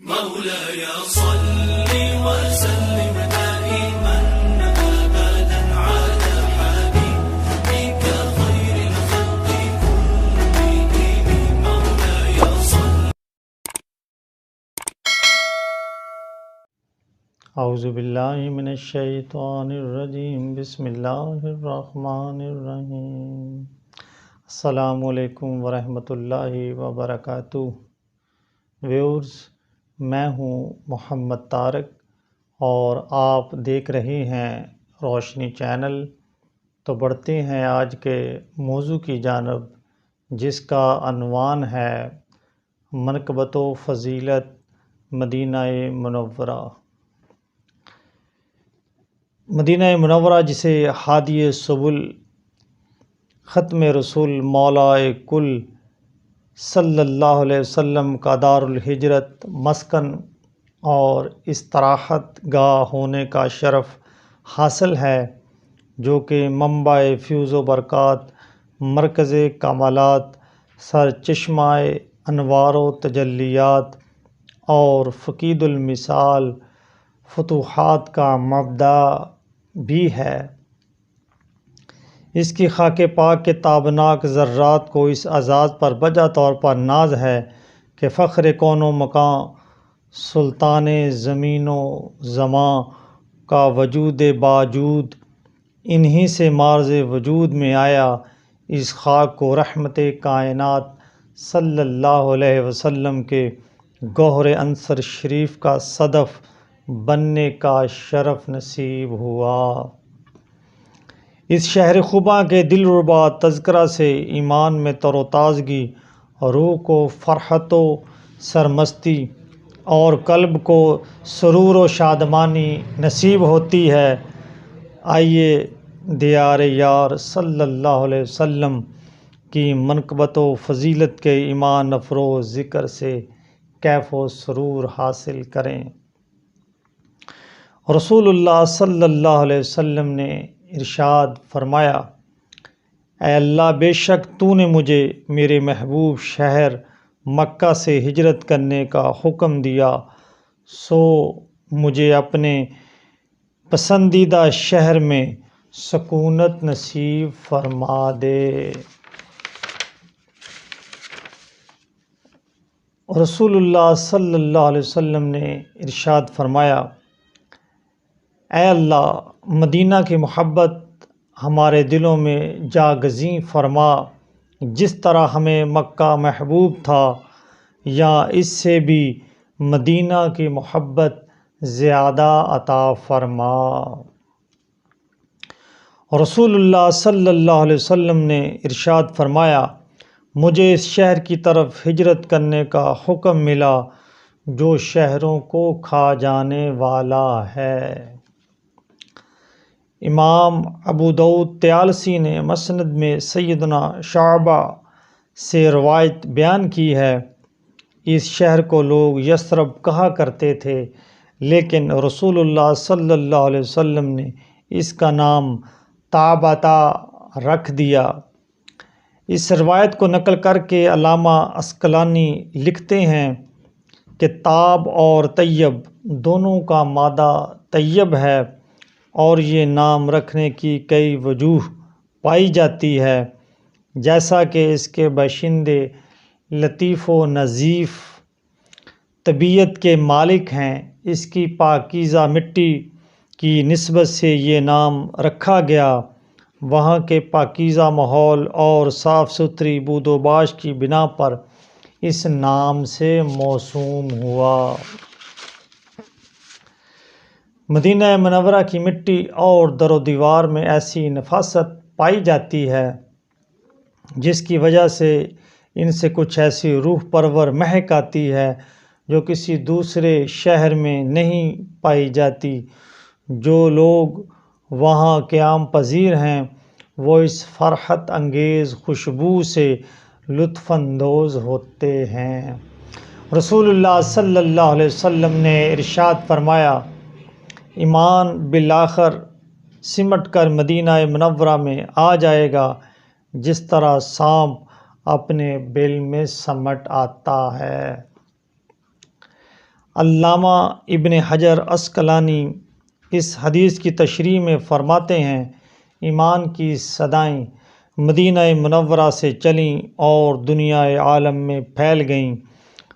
مولاي صل وسلم دائما أبدا على حبيبك خير الخلق كلهم مولاي صل. اعوذ باللہ من الشیطان الرجیم، بسم اللہ الرحمن الرحیم۔ السلام علیکم ورحمۃ اللہ وبرکاتہ۔ ویورز، میں ہوں محمد طارق اور آپ دیکھ رہے ہیں روشنی چینل۔ تو بڑھتے ہیں آج کے موضوع کی جانب، جس کا عنوان ہے منقبت و فضیلت مدینہ منورہ۔ مدینہ منورہ، جسے ہادی سبل ختم رسول مولا کل صلی اللہ علیہ وسلم کا دار الہجرت، مسکن اور استراحت گاہ ہونے کا شرف حاصل ہے، جو کہ منبع فیض و برکات، مرکز کمالات، سرچشمہ انوار و تجلیات اور فقید المثال فتوحات کا مبدأ بھی ہے۔ اس کی خاک پاک کے تابناک ذرات کو اس اعزاز پر بجا طور پر ناز ہے کہ فخر کون و مکان، سلطان زمین و زمان کا وجود باجود انہی سے مارز وجود میں آیا۔ اس خاک کو رحمت کائنات صلی اللہ علیہ وسلم کے گوہر عنصر شریف کا صدف بننے کا شرف نصیب ہوا۔ اس شہر خوباں کے دل ربا تذکرہ سے ایمان میں تر و تازگی، روح کو فرحت و سرمستی اور قلب کو سرور و شادمانی نصیب ہوتی ہے۔ آئیے دیار یار صلی اللہ علیہ وسلم کی منقبت و فضیلت کے ایمان افروز ذکر سے کیف و سرور حاصل کریں۔ رسول اللہ صلی اللہ علیہ وسلم نے ارشاد فرمایا، اے اللہ، بے شک تو نے مجھے میرے محبوب شہر مکہ سے ہجرت کرنے کا حکم دیا، سو مجھے اپنے پسندیدہ شہر میں سکونت نصیب فرما دے۔ رسول اللہ صلی اللہ علیہ وسلم نے ارشاد فرمایا، اے اللہ، مدینہ کی محبت ہمارے دلوں میں جاگزیں فرما، جس طرح ہمیں مکہ محبوب تھا، یا اس سے بھی مدینہ کی محبت زیادہ عطا فرما۔ رسول اللہ صلی اللہ علیہ وسلم نے ارشاد فرمایا، مجھے اس شہر کی طرف ہجرت کرنے کا حکم ملا جو شہروں کو کھا جانے والا ہے۔ امام ابو داؤد طیالسی نے مسند میں سیدنا شعبہ سے روایت بیان کی ہے، اس شہر کو لوگ یثرب کہا کرتے تھے، لیکن رسول اللہ صلی اللہ علیہ وسلم نے اس کا نام طابۃ رکھ دیا۔ اس روایت کو نقل کر کے علامہ عسقلانی لکھتے ہیں کہ طاب اور طیب دونوں کا مادہ طیب ہے، اور یہ نام رکھنے کی کئی وجوہ پائی جاتی ہے، جیسا کہ اس کے باشندے لطیف و نظیف طبیعت کے مالک ہیں۔ اس کی پاکیزہ مٹی کی نسبت سے یہ نام رکھا گیا۔ وہاں کے پاکیزہ ماحول اور صاف ستھری بود و باش کی بنا پر اس نام سے موسوم ہوا۔ مدینہ منورہ کی مٹی اور در و دیوار میں ایسی نفاست پائی جاتی ہے جس کی وجہ سے ان سے کچھ ایسی روح پرور مہک آتی ہے جو کسی دوسرے شہر میں نہیں پائی جاتی۔ جو لوگ وہاں قیام پذیر ہیں وہ اس فرحت انگیز خوشبو سے لطف اندوز ہوتے ہیں۔ رسول اللہ صلی اللہ علیہ وسلم نے ارشاد فرمایا، ایمان بالآخر سمٹ کر مدینہ منورہ میں آ جائے گا، جس طرح سانپ اپنے بل میں سمٹ آتا ہے۔ علامہ ابن حجر عسقلانی اس حدیث کی تشریح میں فرماتے ہیں، ایمان کی صدائیں مدینہ منورہ سے چلیں اور دنیا عالم میں پھیل گئیں۔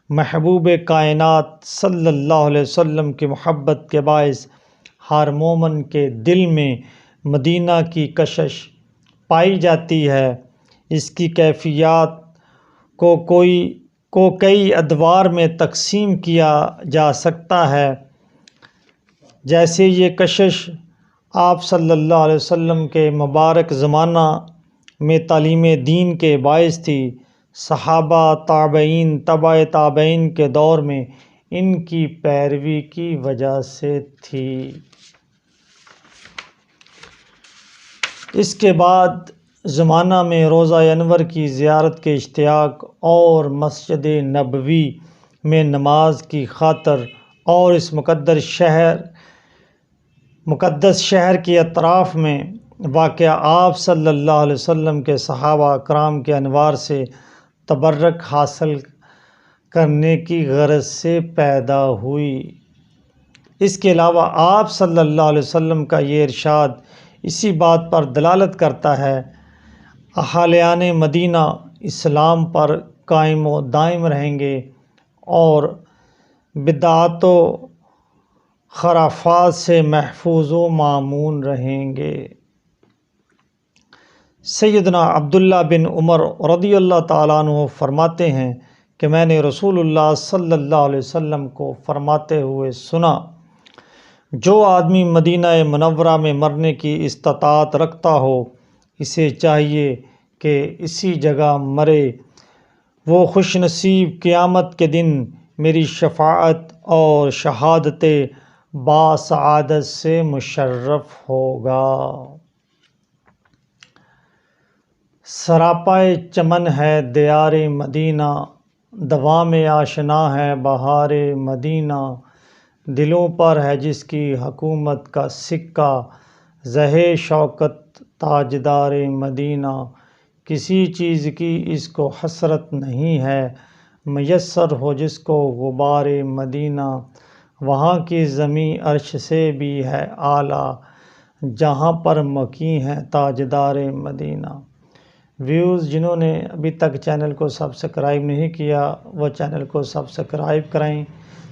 محبوب کائنات صلی اللہ علیہ وسلم کی محبت کے باعث ہر مومن کے دل میں مدینہ کی کشش پائی جاتی ہے۔ اس کی کیفیات کو کئی ادوار میں تقسیم کیا جا سکتا ہے، جیسے یہ کشش آپ صلی اللہ علیہ وسلم کے مبارک زمانہ میں تعلیم دین کے باعث تھی، صحابہ، تابعین، تبع تابعین کے دور میں ان کی پیروی کی وجہ سے تھی۔ اس کے بعد زمانہ میں روضہ انور کی زیارت کے اشتیاق اور مسجد نبوی میں نماز کی خاطر اور اس مقدس شہر کے اطراف میں واقع آپ صلی اللہ علیہ وسلم کے صحابہ کرام کے انوار سے تبرک حاصل کرنے کی غرض سے پیدا ہوئی۔ اس کے علاوہ آپ صلی اللہ علیہ وسلم کا یہ ارشاد اسی بات پر دلالت کرتا ہے، اہالین مدینہ اسلام پر قائم و دائم رہیں گے اور بدعات و خرافات سے محفوظ و مامون رہیں گے۔ سیدنا عبداللہ بن عمر رضی اللہ تعالیٰ عنہ فرماتے ہیں کہ میں نے رسول اللہ صلی اللہ علیہ وسلم کو فرماتے ہوئے سنا، جو آدمی مدینہ منورہ میں مرنے کی استطاعت رکھتا ہو اسے چاہیے کہ اسی جگہ مرے، وہ خوش نصیب قیامت کے دن میری شفاعت اور شہادت باسعادت سے مشرف ہوگا۔ سراپائے چمن ہے دیار مدینہ، دوام آشنا ہے بہار مدینہ، دلوں پر ہے جس کی حکومت کا سکہ، زہِ شوکت تاجدار مدینہ، کسی چیز کی اس کو حسرت نہیں ہے، میسر ہو جس کو غبار مدینہ، وہاں کی زمیں عرش سے بھی ہے اعلیٰ، جہاں پر مقیم ہے تاجدار مدینہ۔ ویوز جنہوں نے ابھی تک چینل کو سبسکرائب نہیں کیا وہ چینل کو سبسکرائب کریں۔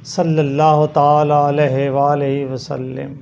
صلی اللہ تعالیٰ علیہ وآلہ وسلم۔